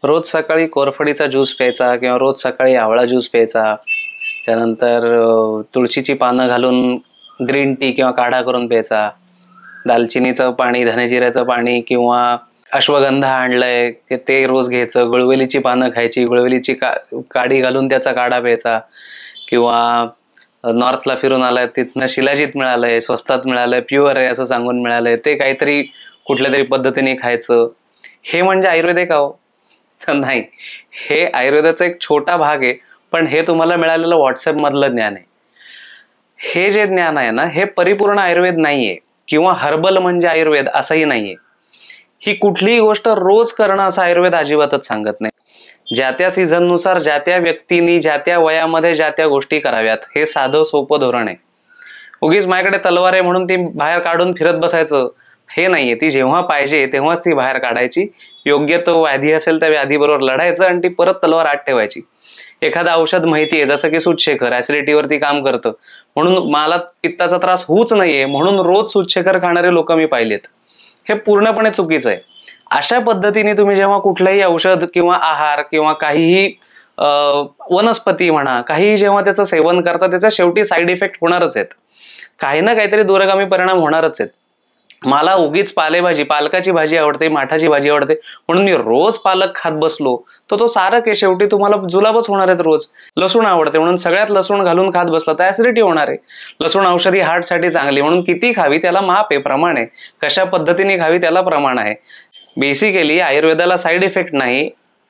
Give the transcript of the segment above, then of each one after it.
रोज सकाळी कोरफडीचा ज्यूस प्यायचा किंवा रोज सकाळी आवळा ज्यूस प्यायचा, त्यानंतर तुळशीची पानं घालून ग्रीन टी किंवा काढा करून प्यायचा, दालचिनीचं पाणी, धनेजिऱ्याचं पाणी किंवा अश्वगंधा आणलंय की ते रोज घ्यायचं, गुळवेलीची पानं खायची, गुळवेलीची काडी घालून त्याचा काढा प्यायचा, किंवा नॉर्थला फिरून आलाय तिथनं शिलाजीत मिळालंय, स्वस्तात मिळालंय, प्युअर आहे असं सांगून मिळालंय, ते काहीतरी कुठल्या तरी पद्धतीने खायचं. हे म्हणजे आयुर्वेद आहे का हो? तर नाही, हे आयुर्वेदाचा एक छोटा भाग आहे, पण हे तुम्हाला मिळालेलं व्हॉट्सअप मधलं ज्ञान आहे. हे जे ज्ञान आहे ना, हे परिपूर्ण आयुर्वेद नाहीये किंवा हर्बल म्हणजे आयुर्वेद असंही नाहीये. ही कुठलीही गोष्ट रोज करणं असं आयुर्वेद अजिबातच सांगत नाही. ज्या त्या सीझननुसार ज्या त्या व्यक्तींनी ज्या त्या वयामध्ये ज्या त्या गोष्टी कराव्यात, हे साधं सोपं धोरण आहे. उगीच माझ्याकडे तलवार आहे म्हणून ती बाहेर काढून फिरत बसायचं हे नाहीये. ती जेव्हा पाहिजे तेव्हाच ती बाहेर काढायची, योग्य तो व्याधी असेल त्या व्याधीबरोबर लढायचं आणि ती परत तलवार आत ठेवायची. एखादं औषध माहिती आहे, जसं की सूतशेखर ऍसिडिटीवरती काम करतं, म्हणून मला पित्ताचा त्रास होऊच नाहीये म्हणून रोज सूतशेखर खाणारे लोक मी पाहिलेत. हे पूर्णपणे चुकीचं आहे. अशा पद्धतीने तुम्ही जेव्हा कुठलंही औषध किंवा आहार किंवा काहीही वनस्पती म्हणा, काहीही जेव्हा त्याचं सेवन करता, त्याचा शेवटी साईड इफेक्ट होणारच आहेत. काही ना काहीतरी दूरगामी परिणाम होणारच आहेत. मला उगीच पालेभाजी, पालकाची भाजी आवडते, माठाची भाजी आवडते म्हणून मी रोज पालक खात बसलो तर तो सारक आहे, शेवटी तुम्हाला जुलाबच होणार आहेत रोज. लसूण आवडते म्हणून सगळ्यात लसूण घालून खात बसला तर ऍसिडिटी होणार आहे. लसूण औषधी हार्टसाठी चांगली म्हणून किती खावी त्याला माप आहे, प्रमाण आहे. कशा पद्धतीने खावी त्याला प्रमाण आहे. बेसिकली आयुर्वेदाला साईड इफेक्ट नाही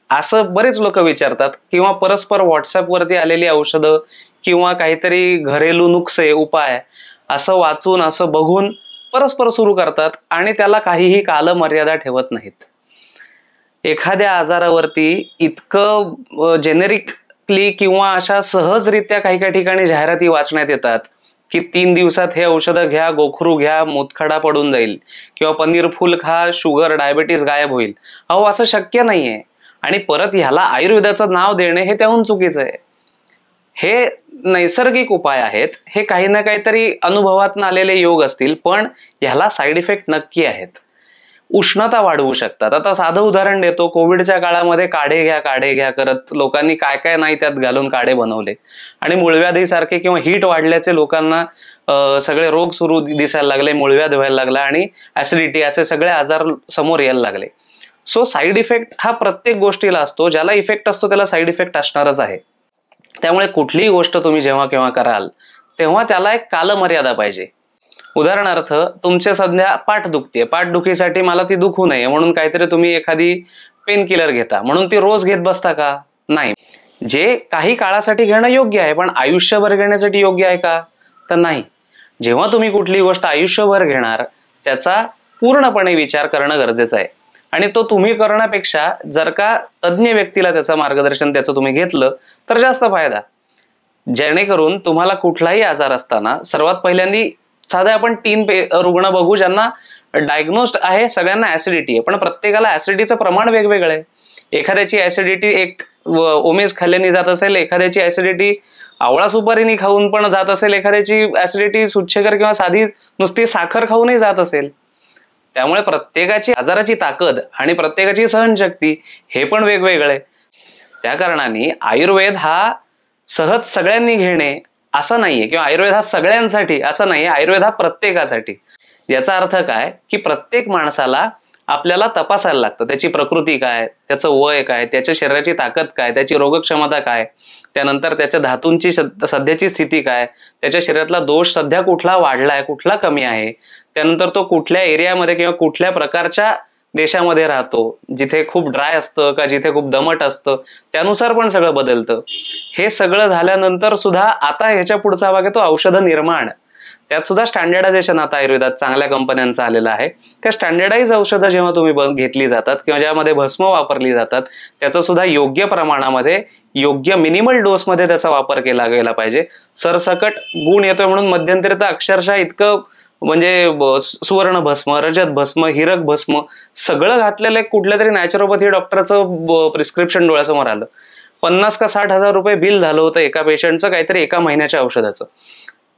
असं बरेच लोक विचारतात, किंवा परस्पर व्हॉट्सअपवरती आलेली औषधं किंवा काहीतरी घरेलू नुक्से उपाय असं वाचून असं बघून परस्पर सुरू करतात आणि त्याला काहीही मर्यादा ठेवत नाहीत. एखाद्या आजारावरती इतकं जेनेरिकली किंवा अशा सहजरित्या काही काही ठिकाणी जाहिराती वाचण्यात येतात की 3 दिवसात हे औषधं घ्या, गोखरू घ्या, मूतखडा पडून जाईल, किंवा पनीर फूल खा, शुगर डायबिटीस गायब होईल. अहो असं शक्य नाहीये. आणि परत ह्याला आयुर्वेदाचं नाव देणे हे त्याहून चुकीचं आहे. हे नैसर्गिक उपाय आहेत, हे काही ना काहीतरी अनुभवातून आलेले योग असतील, पण ह्याला साईड इफेक्ट नक्की आहेत. उष्णता वाढवू शकतात. आता साधं उदाहरण देतो, कोविडच्या काळामध्ये काढे घ्या करत लोकांनी काय काय नाही त्यात घालून काढे बनवले आणि मूळव्याधीसारखे किंवा हीट वाढल्याचे लोकांना सगळे रोग सुरू दिसायला लागले, मूळव्याध व्हायला लागला आणि ऍसिडिटी असे सगळे आजार समोर यायला लागले. सो साईड इफेक्ट हा प्रत्येक गोष्टीला असतो. ज्याला इफेक्ट असतो त्याला साईड इफेक्ट असणारच आहे. त्यामुळे कुठलीही गोष्ट तुम्ही जेव्हा केव्हा कराल तेव्हा त्याला एक कालमर्यादा पाहिजे. उदाहरणार्थ तुमच्या सध्या पाठ दुखते, पाठदुखीसाठी मला ती दुखू नये म्हणून काहीतरी तुम्ही एखादी पेन किलर घेता, म्हणून ती रोज घेत बसता का? नाही. जे काही काळासाठी घेणं योग्य आहे, पण आयुष्यभर घेण्यासाठी योग्य आहे का? तर नाही. जेव्हा तुम्ही कुठलीही गोष्ट आयुष्यभर घेणार त्याचा पूर्णपणे विचार करणं गरजेचं आहे. आणि तो तुम्ही करण्यापेक्षा जर का तज्ज्ञ व्यक्तीला त्याचं मार्गदर्शन त्याचं तुम्ही घेतलं तर जास्त फायदा. जेणेकरून तुम्हाला कुठलाही आजार असताना सर्वात पहिल्यांदी साधे आपण 3 रुग्ण बघू ज्यांना डायग्नोस्ड आहे, सगळ्यांना ऍसिडिटी आहे, पण प्रत्येकाला ऍसिडिटीचं प्रमाण वेगवेगळं आहे. एखाद्याची ऍसिडिटी एक ओमेज खाल्ल्याने जात असेल, एखाद्याची ऍसिडिटी आवळा सुपारीने खाऊन पण जात असेल, एखाद्याची ऍसिडिटी सूतशेखर किंवा साधी नुसती साखर खाऊनही जात असेल. त्यामुळे प्रत्येकाची आजाराची ताकद आणि प्रत्येकाची सहनशक्ती हे पण वेगवेगळं आहे. त्या कारणाने आयुर्वेद हा सहज सगळ्यांनी घेणे असं नाहीये, किंवा आयुर्वेद हा सगळ्यांसाठी असं नाहीये. आयुर्वेद हा प्रत्येकासाठी. याचा अर्थ काय की प्रत्येक माणसाला आपल्याला तपासायला लागतं. त्याची प्रकृती काय, त्याचं वय काय, त्याच्या शरीराची ताकद काय, त्याची रोगक्षमता काय, त्यानंतर त्याच्या धातूंची सध्याची स्थिती काय, त्याच्या शरीरातला दोष सध्या कुठला वाढलाय, कुठला कमी आहे, त्यानंतर तो कुठल्या एरियामध्ये किंवा कुठल्या प्रकारच्या देशामध्ये राहतो, जिथे खूप ड्राय असतं का जिथे खूप दमट असतं, त्यानुसार पण सगळं बदलतं. हे सगळं झाल्यानंतर सुद्धा आता ह्याच्या पुढचा भाग आहे तो औषध निर्माण. त्यात सुद्धा स्टँडर्डायझेशन आता आयुर्वेदात चांगल्या कंपन्यांचं आलेलं आहे. त्या स्टँडर्डाइज औषधं जेव्हा तुम्ही घेतली जातात किंवा ज्यामध्ये भस्म वापरली जातात त्याचं सुद्धा योग्य प्रमाणामध्ये, योग्य मिनिमल डोसमध्ये त्याचा वापर केला गेला पाहिजे. सरसकट गुण येतोय म्हणून मध्यंतरी तर अक्षरशः इतकं म्हणजे सुवर्ण भस्म, रजत भस्म, हिरक भस्म सगळं घातलेलं एक कुठल्या तरी नॅचरोपॅथी डॉक्टरचं प्रिस्क्रिप्शन डोळ्यासमोर आलं. 50 का 60 हजार रुपये बिल झालं होतं एका पेशंटचं, काहीतरी एका महिन्याच्या औषधाचं.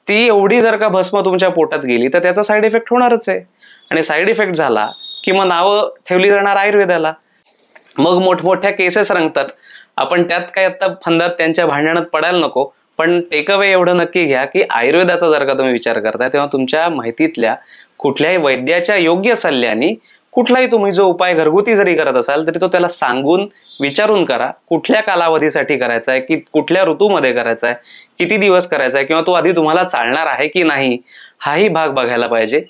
ती एवढी जर का भस्म तुमच्या पोटात गेली तर त्याचा साईड इफेक्ट होणारच आहे. आणि साईड इफेक्ट झाला की मग नावं ठेवली जाणार आयुर्वेदाला. मग मोठमोठ्या केसेस रंगतात. आपण त्यात काय आता फंदात त्यांच्या भांडणात पडायला नको. पण टेकअवे एवढं नक्की घ्या की आयुर्वेदाचा जर का तुम्ही विचार करताय तेव्हा तुमच्या माहितीतल्या कुठल्याही वैद्याच्या योग्य सल्ल्याने कुठलाही तुम्ही जो उपाय घरगुती जरी करत असाल तरी तो त्याला सांगून विचारून करा. कुठल्या कालावधीसाठी करायचा आहे, की कुठल्या ऋतूमध्ये करायचा आहे, किती दिवस करायचा आहे, किंवा तो आधी तुम्हाला चालणार आहे की नाही हाही भाग बघायला पाहिजे.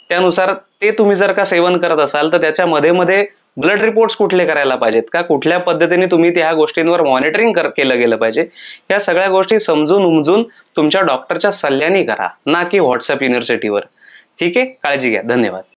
त्यानुसार ते तुम्ही जर का सेवन करत असाल तर त्याच्या मध्ये मध्ये ब्लड रिपोर्ट्स कुठले करायला पाहिजेत का, कुठल्या पद्धतीने तुम्ही त्या गोष्टींवर मॉनिटरिंग केलं गेलं पाहिजे, या सगळ्या गोष्टी समजून उमजून तुमच्या डॉक्टरच्या सल्ल्याने करा, ना की व्हॉट्सअप युनिव्हर्सिटीवर. ठीक आहे, काळजी घ्या. धन्यवाद.